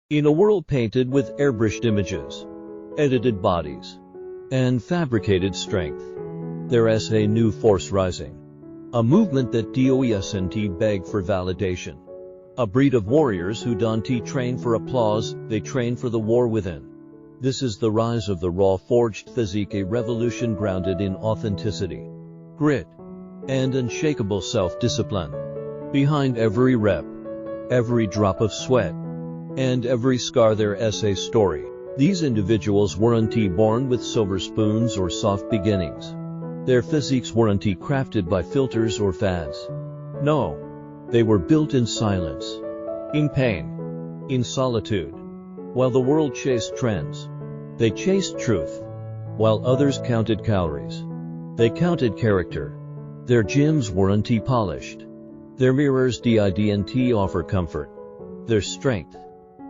In a world painted with airbrushed images, edited bodies, and fabricated strength, there is a new force rising. A movement that doesn't beg for validation. A breed of warriors who don't train for applause, they train for the war within. This is the rise of the raw forged physique, a revolution grounded in authenticity, grit, and unshakable self-discipline. Behind every rep, every drop of sweat, and every scar there is a story. These individuals weren't born with silver spoons or soft beginnings. Their physiques weren't crafted by filters or fads. No, they were built in silence, in pain, in solitude. While the world chased trends, they chased truth. While others counted calories, they counted character. Their gyms weren't polished. Their mirrors didn't offer comfort. Their strength,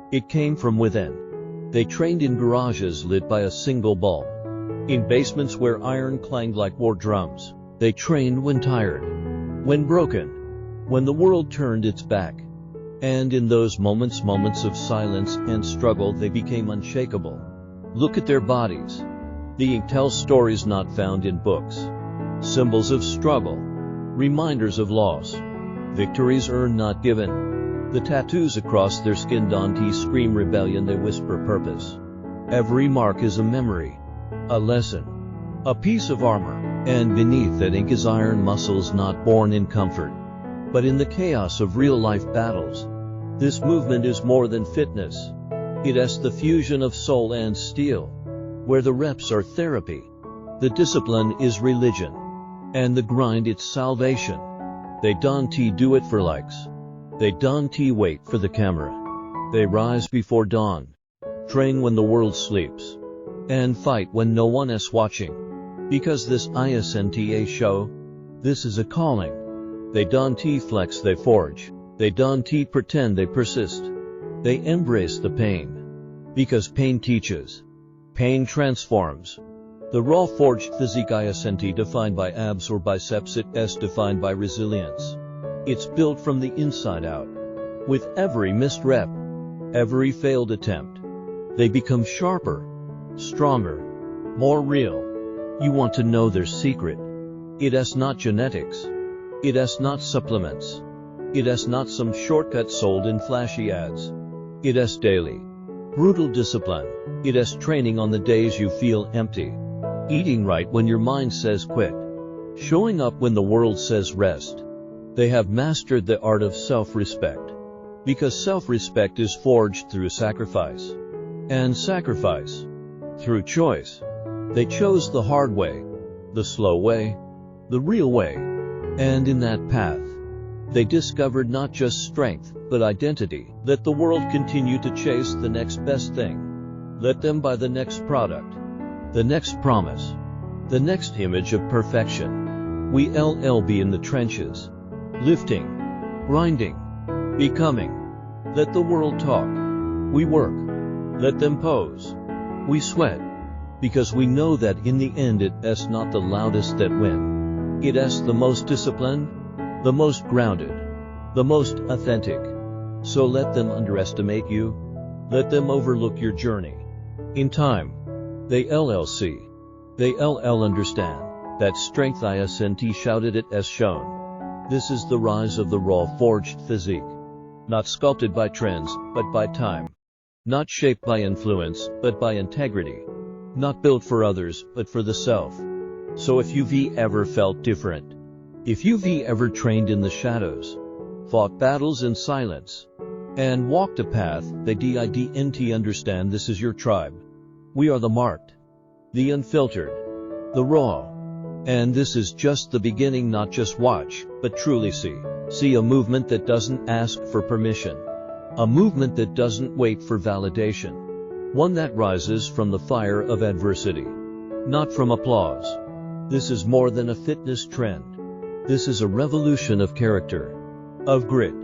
it came from within. They trained in garages lit by a single bulb, in basements where iron clanged like war drums. They trained when tired, when broken, when the world turned its back. And in those moments of silence and struggle, they became unshakable. Look at their bodies. The ink tells stories not found in books. Symbols of struggle, reminders of loss, victories earned not given. The tattoos across their skin don't scream rebellion, they whisper purpose. Every mark is a memory, a lesson, a piece of armor, and beneath that ink is iron muscles not born in comfort, but in the chaos of real-life battles. This movement is more than fitness. It is the fusion of soul and steel, where the reps are therapy, the discipline is religion, and the grind it's salvation. They don't do it for likes. They don't wait for the camera. They rise before dawn, train when the world sleeps, and fight when no one is watching. Because this isn't a show, this is a calling. They don't flex, they forge. They don't pretend, they persist. They embrace the pain. Because pain teaches. Pain transforms. The raw forged physique isn't defined by abs or biceps, it is defined by resilience. It's built from the inside out. With every missed rep, every failed attempt, they become sharper, stronger, more real. You want to know their secret. It is not genetics. It is not supplements. It is not some shortcut sold in flashy ads. It is daily, brutal discipline. It is training on the days you feel empty. Eating right when your mind says quit. Showing up when the world says rest. They have mastered the art of self-respect. Because self-respect is forged through sacrifice. And sacrifice through choice. They chose the hard way, the slow way, the real way. And in that path, they discovered not just strength, but identity. Let the world continue to chase the next best thing. Let them buy the next product, the next promise, the next image of perfection. We'll be in the trenches. Lifting, grinding, becoming. Let the world talk. We work. Let them pose. We sweat. Because we know that in the end it is not the loudest that win. It is the most disciplined, the most grounded, the most authentic. So let them underestimate you. Let them overlook your journey. In time, they'll see. They'll understand that strength isn't shouted, it as shown. This is the rise of the raw forged physique. Not sculpted by trends, but by time. Not shaped by influence, but by integrity. Not built for others, but for the self. So if you've ever felt different, if you've ever trained in the shadows, fought battles in silence, and walked a path they didn't understand, this is your tribe. We are the marked, the unfiltered, the raw. And this is just the beginning. Not just watch, but truly see. See a movement that doesn't ask for permission. A movement that doesn't wait for validation. One that rises from the fire of adversity, not from applause. This is more than a fitness trend. This is a revolution of character, of grit,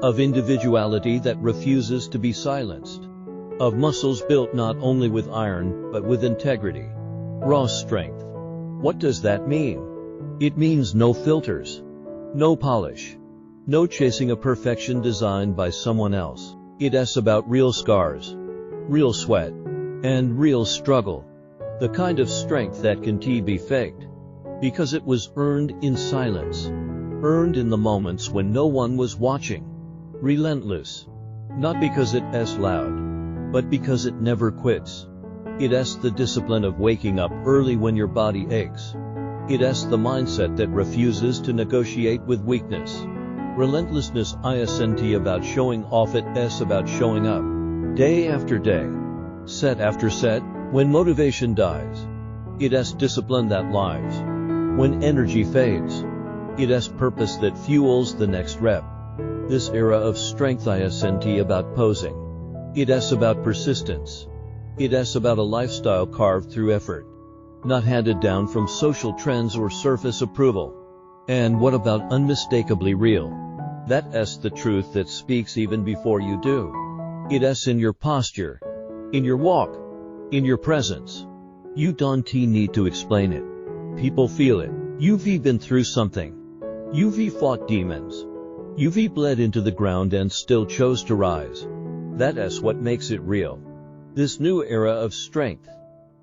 of individuality that refuses to be silenced, of muscles built not only with iron, but with integrity, raw strength. What does that mean? It means no filters, no polish, no chasing a perfection designed by someone else. It's about real scars, real sweat, and real struggle. The kind of strength that can't be faked. Because it was earned in silence. Earned in the moments when no one was watching. Relentless. Not because it's loud, but because it never quits. It's the discipline of waking up early when your body aches. It's the mindset that refuses to negotiate with weakness. Relentlessness isn't about showing off, it's about showing up. Day after day. Set after set, when motivation dies. It's discipline that lives. When energy fades. It's purpose that fuels the next rep. This era of strength isn't about posing. It's about persistence. It's about a lifestyle carved through effort. Not handed down from social trends or surface approval. And what about unmistakably real? That's the truth that speaks even before you do. It's in your posture, in your walk, in your presence. You don't need to explain it. People feel it. You've been through something. You've fought demons. You've bled into the ground and still chose to rise. That's what makes it real. This new era of strength.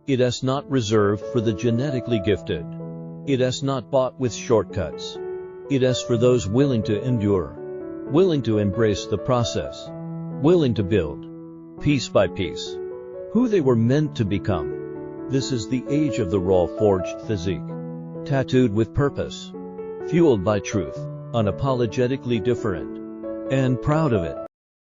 It's not reserved for the genetically gifted. It's not bought with shortcuts. It's for those willing to endure, willing to embrace the process, willing to build, piece by piece, who they were meant to become. This is the age of the raw forged physique, tattooed with purpose, fueled by truth, unapologetically different, and proud of it.